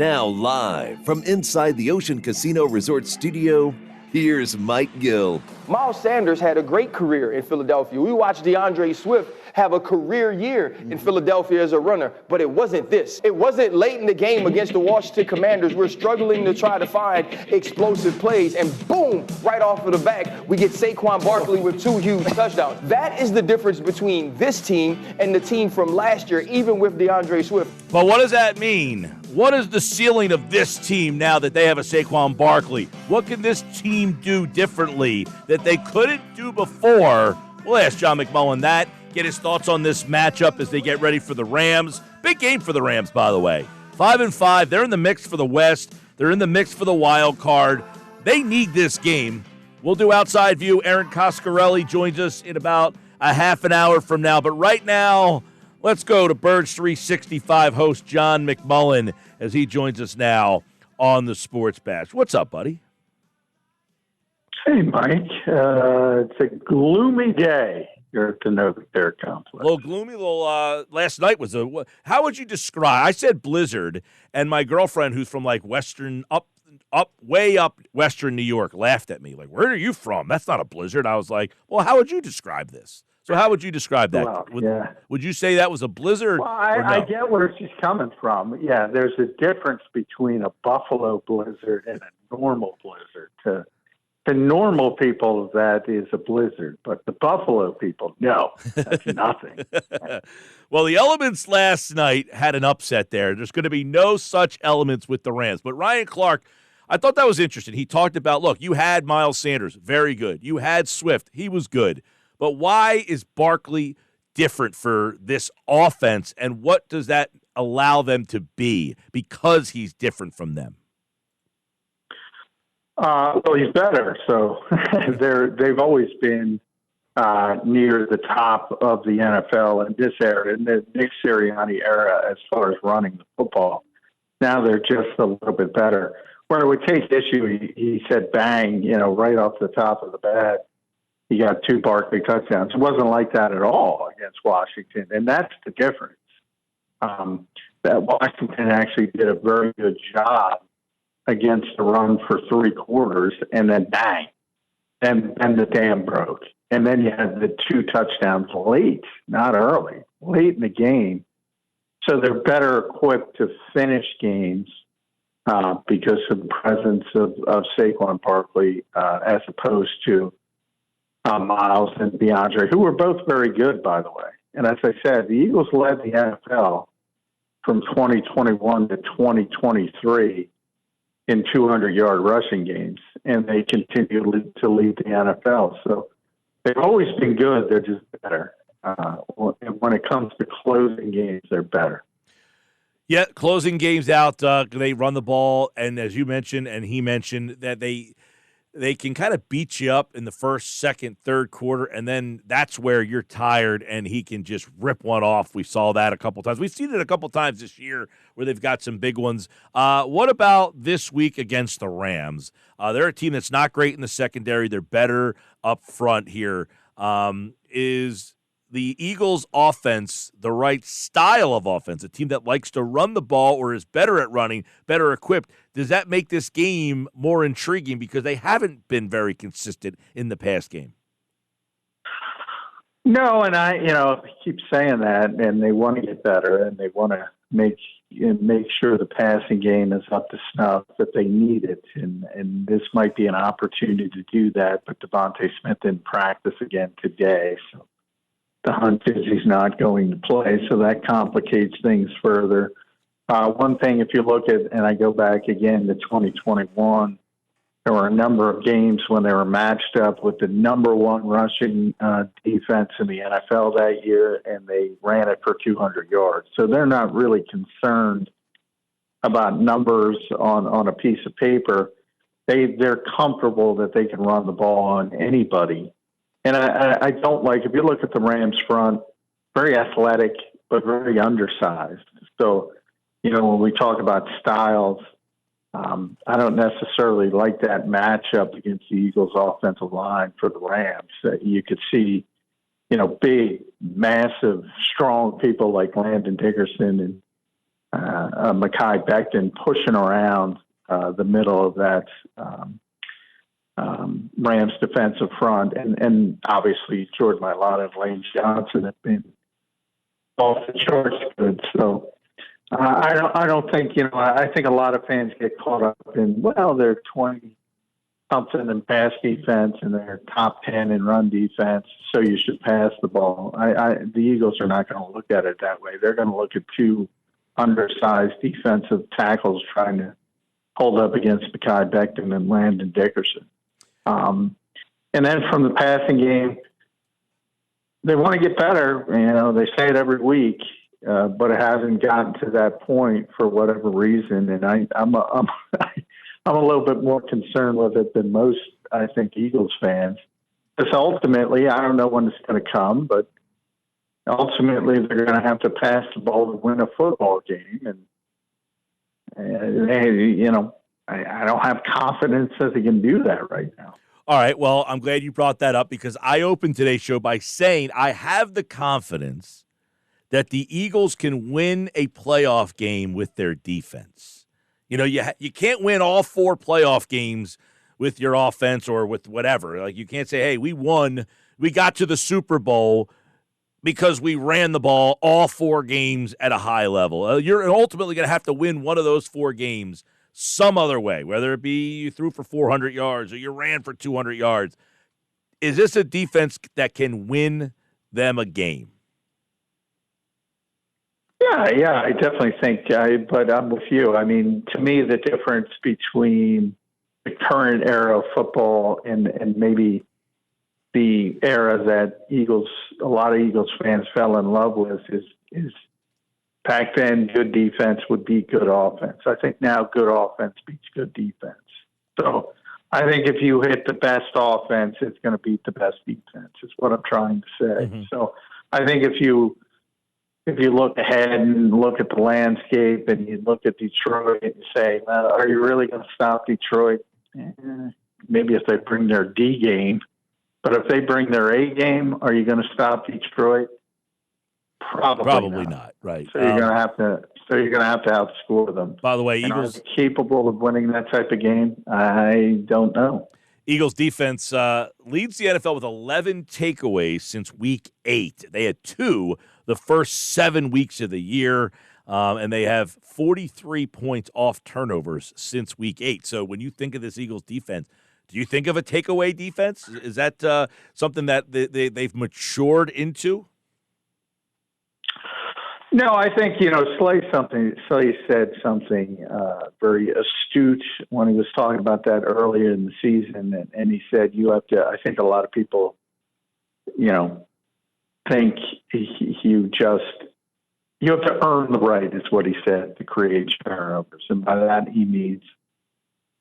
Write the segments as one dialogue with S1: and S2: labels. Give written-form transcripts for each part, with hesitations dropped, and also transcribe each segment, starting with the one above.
S1: Now live from inside the Ocean Casino Resort Studio, here's Mike Gill.
S2: Miles Sanders had a great career in Philadelphia. We watched DeAndre Swift have a career year in Philadelphia as a runner, but it wasn't this. It wasn't late in the game against the Washington Commanders. We're struggling to try to find explosive plays, and boom, right off of the back, we get Saquon Barkley with 2 huge touchdowns. That is the difference between this team and the team from last year, even with DeAndre Swift.
S3: But what does that mean? What is the ceiling of this team now that they have a Saquon Barkley? What can this team do differently that they couldn't do before? We'll ask John McMullen that, get his thoughts on this matchup as they get ready for the Rams. Big game for the Rams, by the way. 5-5, they're in the mix for the West. They're in the mix for the wild card. They need this game. We'll do Outside View. Aaron Coscarelli joins us in about a half an hour from now. But right now, let's go to Birds 365 host John McMullen as he joins us now on the Sports Bash. What's up, buddy?
S4: Hey, Mike. It's a gloomy day here at the Novacare Complex.
S3: A little gloomy. Last night was how would you describe? I said blizzard, and my girlfriend, who's from like way up Western New York, laughed at me. Like, where are you from? That's not a blizzard. I was like, well, how would you describe this? So how would you describe that?
S4: Well,
S3: would you say that was a blizzard?
S4: Well, I get where she's coming from. Yeah, there's a difference between a Buffalo blizzard and a normal blizzard. To normal people, that is a blizzard, but the Buffalo people, no, that's nothing.
S3: Well, the elements last night had an upset there. There's going to be no such elements with the Rams. But Ryan Clark, I thought that was interesting. He talked about, look, you had Miles Sanders, very good. You had Swift, he was good. But why is Barkley different for this offense, and what does that allow them to be because he's different from them?
S4: Well, he's better. So they've always been near the top of the NFL in this era, in the Nick Sirianni era, as far as running the football. Now they're just a little bit better. Where I would take issue, he said bang, right off the top of the bat. He got 2 Barkley touchdowns. It wasn't like that at all against Washington, and that's the difference. That Washington actually did a very good job against the run for 3 quarters, and then bang, and the dam broke. And then you had the 2 touchdowns late, not early, late in the game. So they're better equipped to finish games because of the presence of Saquon Barkley as opposed to Miles and DeAndre, who were both very good, by the way. And as I said, the Eagles led the NFL from 2021 to 2023 in 200-yard rushing games, and they continue to lead the NFL. So they've always been good. They're just better. When it comes to closing games, they're better.
S3: Yeah, closing games out. They run the ball, and as you mentioned, and he mentioned, that they can kind of beat you up in the first, second, third quarter, and then that's where you're tired and he can just rip one off. We saw that a couple times. We've seen it a couple times this year where they've got some big ones. What about this week against the Rams? They're a team that's not great in the secondary. They're better up front here. Is the Eagles' offense the right style of offense, a team that likes to run the ball or is better at running, better equipped? Does that make this game more intriguing because they haven't been very consistent in the past game?
S4: No, and I keep saying that, and they want to get better, and they want to make sure the passing game is up to snuff, that they need it, and this might be an opportunity to do that, but Devonte Smith didn't practice again today, so the hunch is he's not going to play, so that complicates things further. One thing, if you look at, and I go back again to 2021, there were a number of games when they were matched up with the number 1 rushing defense in the NFL that year, and they ran it for 200 yards. So they're not really concerned about numbers on a piece of paper. They're comfortable that they can run the ball on anybody. And I don't like, if you look at the Rams front, very athletic, but very undersized. So, when we talk about styles, I don't necessarily like that matchup against the Eagles' offensive line for the Rams. You could see, big, massive, strong people like Landon Dickerson Mekhi Becton pushing around the middle of that Rams defensive front, and obviously Jordan Mailata and Lane Johnson have been off the charts good. So I don't think I think a lot of fans get caught up in they're 20 something in pass defense and they're top 10 in run defense, so you should pass the ball. The Eagles are not going to look at it that way. They're going to look at two undersized defensive tackles trying to hold up against Mekhi Becton and Landon Dickerson. And then from the passing game, they want to get better. They say it every week, but it hasn't gotten to that point for whatever reason. And I'm a little bit more concerned with it than most, I think, Eagles fans. Because ultimately, I don't know when it's going to come, but ultimately they're going to have to pass the ball to win a football game. And I don't have confidence that they can do that right now.
S3: All right, well, I'm glad you brought that up because I opened today's show by saying I have the confidence that the Eagles can win a playoff game with their defense. You can't win all 4 playoff games with your offense or with whatever. Like, you can't say, hey, we got to the Super Bowl because we ran the ball all 4 games at a high level. You're ultimately going to have to win one of those 4 games some other way, whether it be you threw for 400 yards or you ran for 200 yards. Is this a defense that can win them a game?
S4: Yeah, I definitely think, but I'm with you. I mean, to me, the difference between the current era of football and maybe the era that a lot of Eagles fans fell in love with is back then good defense would beat good offense. I think now good offense beats good defense. So I think if you hit the best offense, it's going to beat the best defense, is what I'm trying to say. Mm-hmm. So I think if you look ahead and look at the landscape and you look at Detroit and you say, are you really going to stop Detroit? Maybe if they bring their D game, but if they bring their A game, are you going to stop Detroit? Probably not.
S3: Right.
S4: So you're going to have to. So you're going to have to outscore them.
S3: By the way,
S4: Eagles are capable of winning that type of game. I don't know.
S3: Eagles defense leads the NFL with 11 takeaways since Week 8. They had 2 the first 7 weeks of the year, and they have 43 points off turnovers since Week 8. So when you think of this Eagles defense, do you think of a takeaway defense? Is that something that they've matured into?
S4: No, I think, Slay said something very astute when he was talking about that earlier in the season. And he said, I think a lot of people, think you have to earn the right, is what he said, to create turnovers. And by that, he means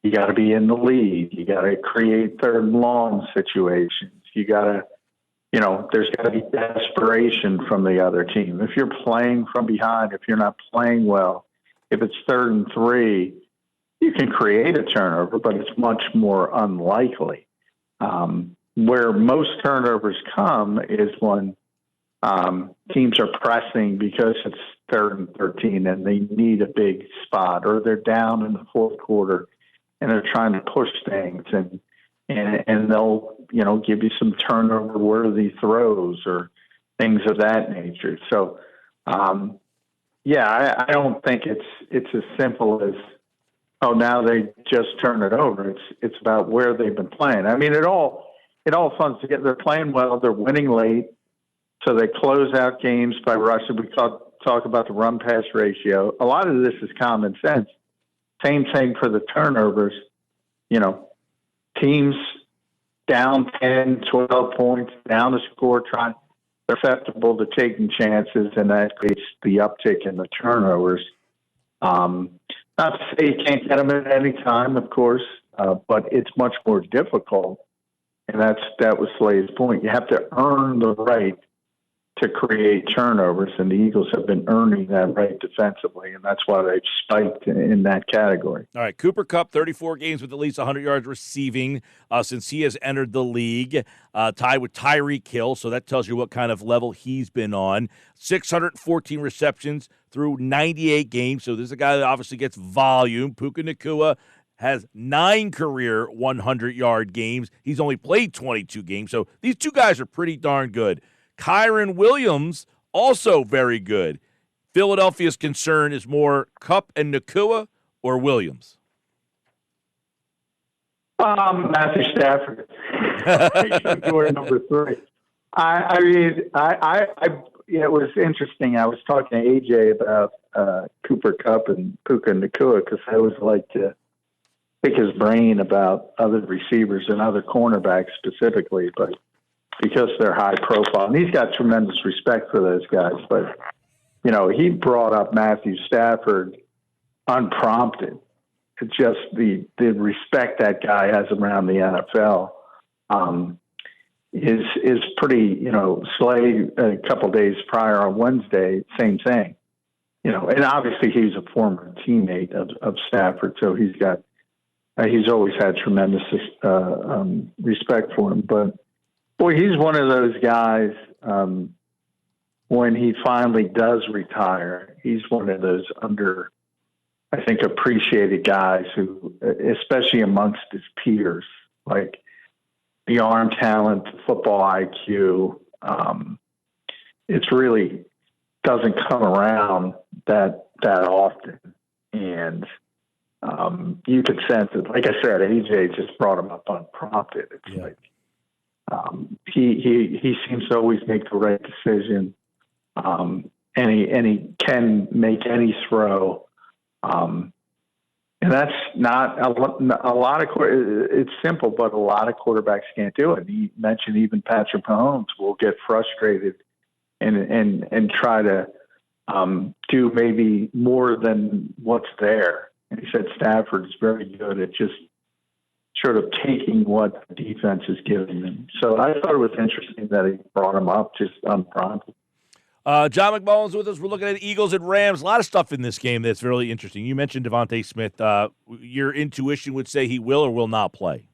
S4: you got to be in the lead. You got to create third and long situations. You got to, there's got to be desperation from the other team. If you're playing from behind, if you're not playing well, if it's 3rd and 3, you can create a turnover, but it's much more unlikely. Where most turnovers come is when teams are pressing because it's 3rd and 13 and they need a big spot, or they're down in the 4th quarter and they're trying to push things and they'll, give you some turnover worthy throws or things of that nature. So, I don't think it's as simple as, now they just turn it over. It's about where they've been playing. I mean, it all funds together. They're playing well. They're winning late. So they close out games by rushing. We talk about the run-pass ratio. A lot of this is common sense. Same thing for the turnovers. Teams down 10, 12 points, down the score, they're susceptible to taking chances, and that creates the uptick in the turnovers. Not to say you can't get them at any time, of course, but it's much more difficult, and that was Slay's point. You have to earn the right to create turnovers, and the Eagles have been earning that right defensively, and that's why they've spiked in that category.
S3: All right, Cooper Kupp, 34 games with at least 100 yards receiving since he has entered the league, tied with Tyreek Hill, so that tells you what kind of level he's been on. 614 receptions through 98 games, so this is a guy that obviously gets volume. Puka Nacua has 9 career 100-yard games. He's only played 22 games, so these two guys are pretty darn good. Kyron Williams, also very good. Philadelphia's concern is more Kupp and Nacua or Williams?
S4: Matthew Stafford. We're number 3. I mean, it was interesting. I was talking to AJ about Cooper Kupp and Puka Nacua because I always like to pick his brain about other receivers and other cornerbacks specifically, but because they're high profile. And he's got tremendous respect for those guys. But, he brought up Matthew Stafford unprompted. It's just the respect that guy has around the NFL is pretty, Slay a couple days prior on Wednesday, same thing. And obviously he's a former teammate of Stafford, so he's always had tremendous respect for him. But boy, he's one of those guys, when he finally does retire, he's one of those appreciated guys who, especially amongst his peers, like the arm talent, the football IQ, it's really doesn't come around that often. And you could sense it. Like I said, AJ just brought him up unprompted. It's like, he seems to always make the right decision, and he can make any throw, and that's not a lot of. It's simple, but a lot of quarterbacks can't do it. He mentioned even Patrick Mahomes will get frustrated and try to do maybe more than what's there. And he said Stafford is very good at just sort of taking what the defense is giving them. So I thought it was interesting that he brought him up just unprompted.
S3: John McMullen's with us. We're looking at Eagles and Rams. A lot of stuff in this game that's really interesting. You mentioned Devonte Smith. Your intuition would say he will or will not play.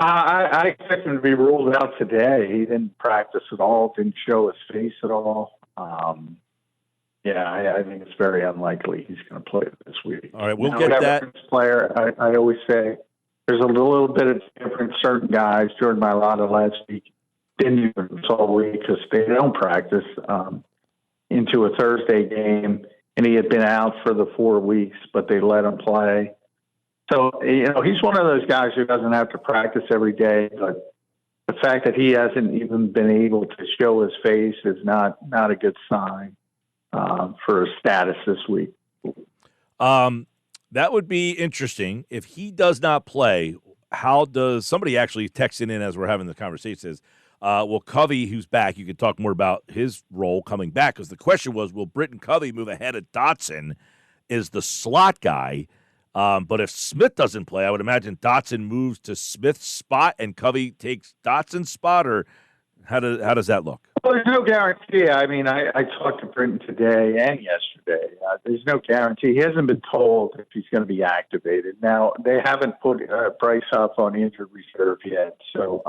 S4: I expect him to be ruled out today. He didn't practice at all, didn't show his face at all. I think it's very unlikely he's going to play this week.
S3: All right, we'll get that.
S4: Player, I always say there's a little bit of difference. Certain guys, Jordan Mailata last week, didn't even miss all week because they don't practice into a Thursday game, and he had been out for the 4 weeks, but they let him play. So, he's one of those guys who doesn't have to practice every day, but the fact that he hasn't even been able to show his face is not a good sign for his status this week.
S3: That would be interesting. If he does not play, how does somebody actually texting in as we're having the conversation says, Covey, who's back, you could talk more about his role coming back, because the question was, will Britton Covey move ahead of Dotson is the slot guy? But if Smith doesn't play, I would imagine Dotson moves to Smith's spot and Covey takes Dotson's spot, or how does that look?
S4: Well, there's no guarantee. I mean, I talked to Britton today and yesterday. There's no guarantee. He hasn't been told if he's going to be activated. Now, they haven't put Bryce Huff on injured reserve yet, so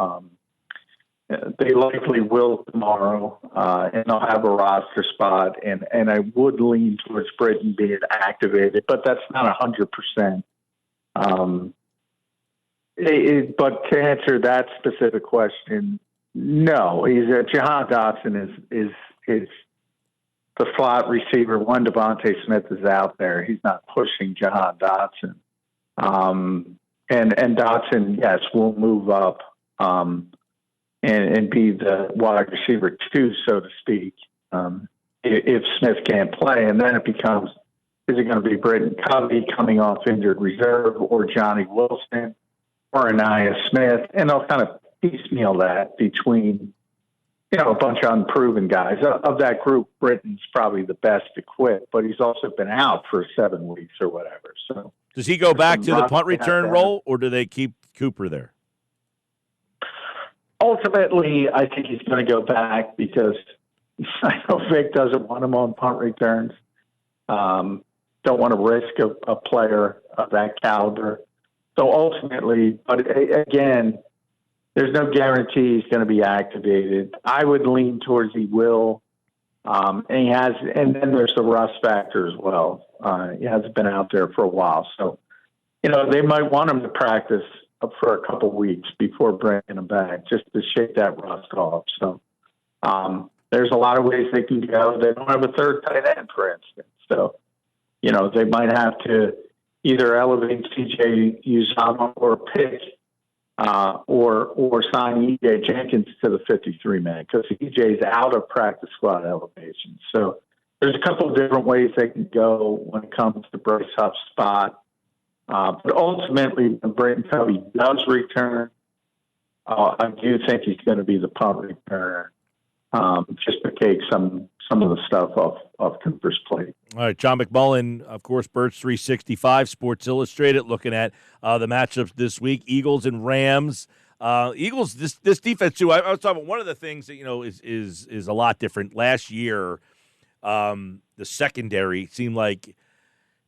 S4: they likely will tomorrow, and they'll have a roster spot, and I would lean towards Britton being activated, but that's not 100%. But to answer that specific question, no, Jahan Dotson is the slot receiver. When Devonte Smith is out there, he's not pushing Jahan Dotson. And Dotson, yes, will move up and be the wide receiver 2, so to speak, if Smith can't play. And then it becomes, is it going to be Britton Covey coming off injured reserve, or Johnny Wilson, or Anaya Smith? And they'll kind of piecemeal that between, a bunch of unproven guys. Of that group, Britton's probably the best equipped, but he's also been out for 7 weeks or whatever. So
S3: does he go back to the punt return role, or do they keep Cooper there?
S4: Ultimately, I think he's going to go back because I know Vic doesn't want him on punt returns. Don't want to risk a player of that caliber. So ultimately, but again, there's no guarantee he's going to be activated. I would lean towards he will. And he has, and then there's the rust factor as well. He hasn't been out there for a while. So, they might want him to practice for a couple weeks before bringing him back just to shake that rust off. So, there's a lot of ways they can go. They don't have a third tight end, for instance. So, they might have to either elevate CJ Uzomah or pick or sign E.J. Jenkins to the 53-man because EJ's out of practice squad elevation. So there's a couple of different ways they can go when it comes to Bryce Huff's spot. But ultimately, when Brayton Covey does return, I do think he's going to be the punt returner just to take some of the stuff off Cooper's plate.
S3: All right, John McMullen, of course, Birds 365, Sports Illustrated, looking at the matchups this week, Eagles and Rams. Eagles, this defense, too, I was talking about one of the things that, is a lot different. Last year, the secondary seemed like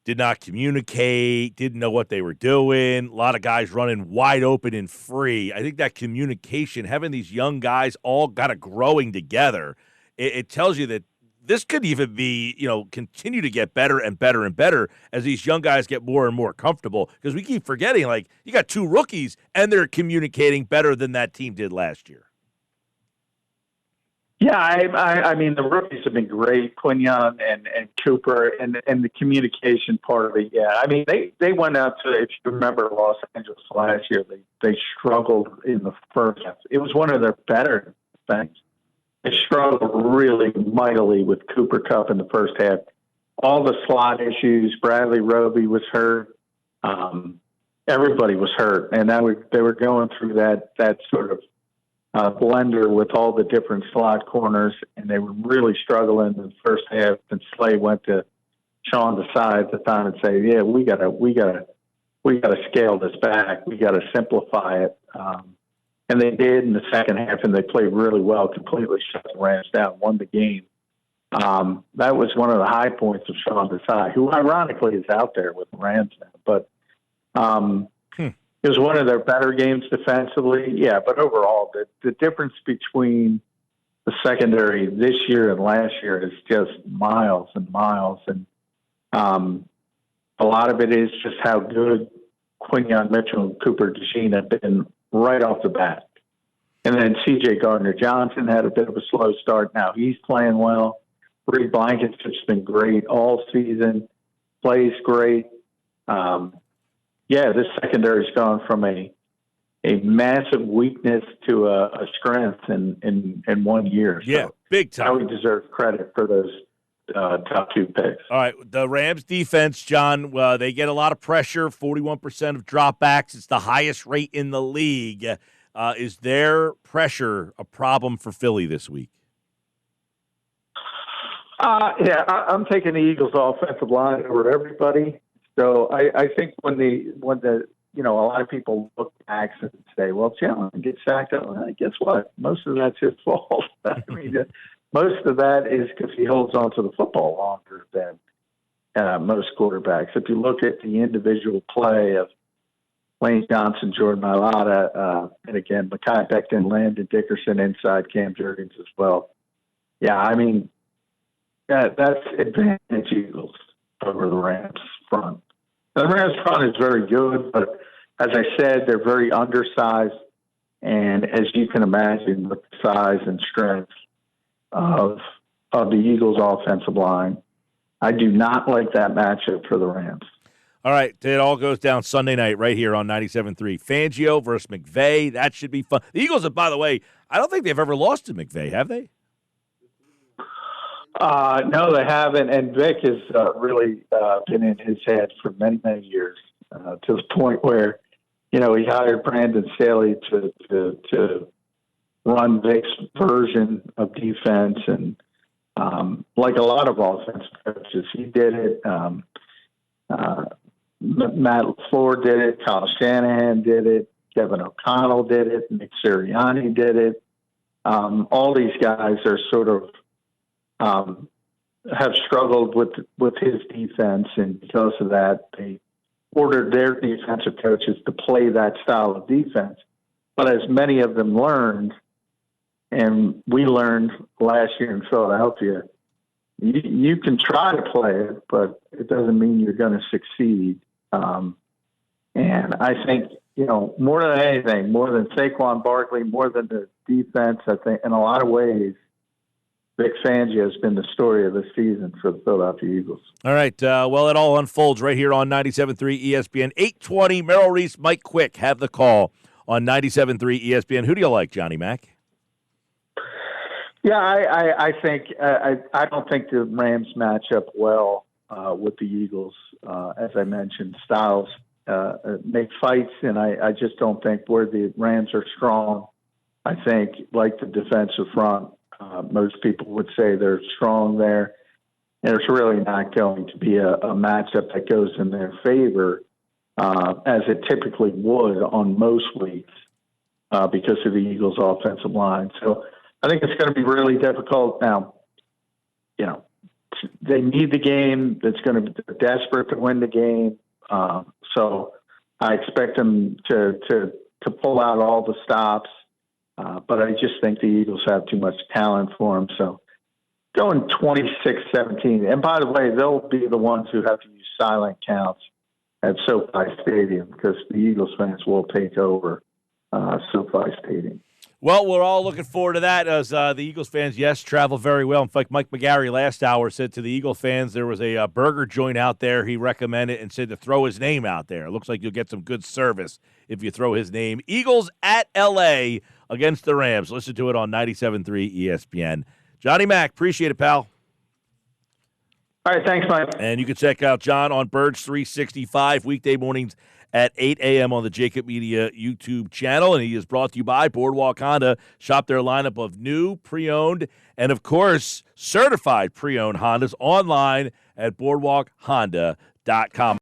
S3: did not communicate, didn't know what they were doing. A lot of guys running wide open and free. I think that communication, having these young guys all kind of growing together, it tells you that this could even be, continue to get better and better and better as these young guys get more and more comfortable. Because we keep forgetting, you got two rookies, and they're communicating better than that team did last year.
S4: Yeah, I mean, the rookies have been great, Quinyon and Cooper, and the communication part of it. Yeah, I mean, they went out to, if you remember, Los Angeles last year. They struggled in the first half. It was one of their better things. They struggled really mightily with Cooper Kupp in the first half. All the slot issues, Bradley Roby was hurt. Everybody was hurt, and they were going through that sort of blender with all the different slot corners, and they were really struggling in the first half. And Slay went to Sean Desai at the time and say, "Yeah, we gotta scale this back. We gotta simplify it." And they did in the second half, and they played really well, completely shut the Rams down, won the game. That was one of the high points of Sean Desai, who ironically is out there with the Rams now. But it was one of their better games defensively. Yeah, but overall, the difference between the secondary this year and last year is just miles and miles. And a lot of it is just how good Quinyon Mitchell and Cooper DeJean have been right off the bat. And then C.J. Gardner-Johnson had a bit of a slow start. Now he's playing well. Reed Blankenship's been great all season, plays great. This secondary's gone from a massive weakness to a strength in 1 year. So
S3: yeah, big time.
S4: I would deserve credit for those top two picks.
S3: All right, the Rams defense, John, they get a lot of pressure, 41% of dropbacks. It's the highest rate in the league. Is their pressure a problem for Philly this week?
S4: I'm taking the Eagles' offensive line over everybody. So I think when a lot of people look back and say, well, Jalen gets sacked, guess what? Most of that's his fault. I mean, most of that is because he holds on to the football longer than most quarterbacks. If you look at the individual play of Lane Johnson, Jordan Mailata, and again, Mekhi Becton, Landon Dickerson inside Cam Jurgens as well. Yeah, I mean, that's advantage Eagles over the Rams front. The Rams front is very good, but as I said, they're very undersized. And as you can imagine, with the size and strength of the Eagles' offensive line, I do not like that matchup for the Rams.
S3: All right, it all goes down Sunday night right here on 97.3. Fangio versus McVay. That should be fun. The Eagles, by the way, I don't think they've ever lost to McVay, have they?
S4: No, they haven't. And Vic has really been in his head for many, many years to the point where, he hired Brandon Staley to run Vic's version of defense. And like a lot of offensive coaches, he did it. Matt LaFleur did it. Kyle Shanahan did it. Kevin O'Connell did it. Nick Sirianni did it. All these guys are sort of have struggled with his defense, and because of that, they ordered their defensive coaches to play that style of defense. But as many of them learned, and we learned last year in Philadelphia, you can try to play it, but it doesn't mean you're going to succeed. And I think, more than anything, more than Saquon Barkley, more than the defense, I think in a lot of ways, Vic Fangio has been the story of the season for the Philadelphia Eagles.
S3: All right. Well, it all unfolds right here on 97.3 ESPN. 8:20, Merrill Reese, Mike Quick have the call on 97.3 ESPN. Who do you like, Johnny Mac?
S4: Yeah, I think I don't think the Rams match up well with the Eagles. As I mentioned, styles make fights, and I just don't think where the Rams are strong. I think, like the defensive front, most people would say they're strong there. And it's really not going to be a matchup that goes in their favor, as it typically would on most weeks because of the Eagles' offensive line. So I think it's going to be really difficult. Now, they need the game. It's going to be desperate to win the game. So I expect them to pull out all the stops. But I just think the Eagles have too much talent for them. So going 26-17. And by the way, they'll be the ones who have to use silent counts at SoFi Stadium because the Eagles fans will take over SoFi Stadium.
S3: Well, we're all looking forward to that as the Eagles fans, yes, travel very well. In fact, Mike McGarry last hour said to the Eagle fans there was a burger joint out there he recommended and said to throw his name out there. It looks like you'll get some good service if you throw his name. Eagles at L.A. against the Rams. Listen to it on 97.3 ESPN. Johnny Mac, appreciate it, pal.
S4: All right, thanks, Mike.
S3: And you can check out John on Birds 365 weekday mornings at 8 a.m. on the Jacob Media YouTube channel. And he is brought to you by Boardwalk Honda. Shop their lineup of new, pre-owned, and, of course, certified pre-owned Hondas online at boardwalkhonda.com.